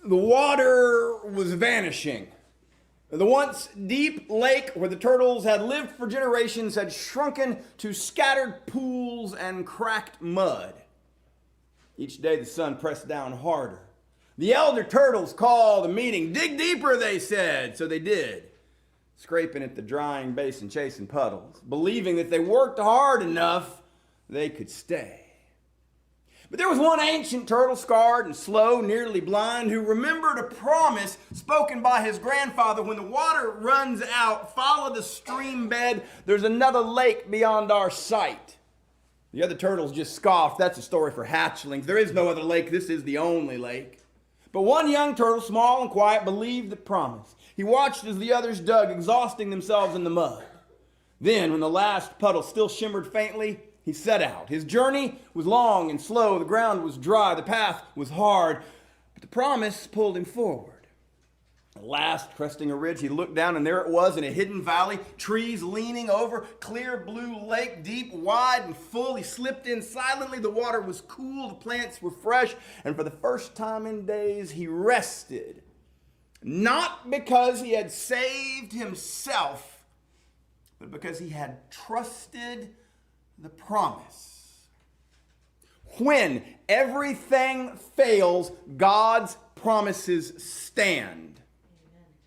The water was vanishing. The once deep lake where the turtles had lived for generations had shrunken to scattered pools and cracked mud. Each day the sun pressed down harder. The elder turtles called a meeting. Dig deeper, they said. So they did, scraping at the drying basin, chasing puddles, believing that if they worked hard enough, they could stay. But there was one ancient turtle, scarred and slow, nearly blind, who remembered a promise spoken by his grandfather: when the water runs out, follow the stream bed. There's another lake beyond our sight. The other turtles just scoffed. That's a story for hatchlings. There is no other lake. This is the only lake. But one young turtle, small and quiet, believed the promise. He watched as the others dug, exhausting themselves in the mud. Then, when the last puddle still shimmered faintly, he set out. His journey was long and slow. The ground was dry. The path was hard. But the promise pulled him forward. At last, cresting a ridge, he looked down, and there it was in a hidden valley, trees leaning over, clear blue lake, deep, wide, and full. He slipped in silently. The water was cool. The plants were fresh. And for the first time in days, he rested. Not because he had saved himself, but because he had trusted the promise. When everything fails, God's promises stand.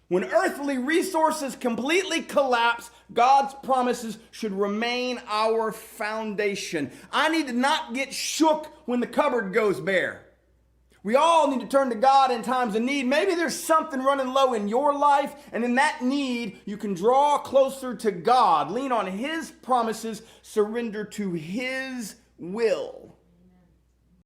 When earthly resources completely collapse, God's promises should remain our foundation. I need to not get shook when the cupboard goes bare. We all need to turn to God in times of need. Maybe there's something running low in your life, and in that need, you can draw closer to God, lean on His promises, surrender to His will.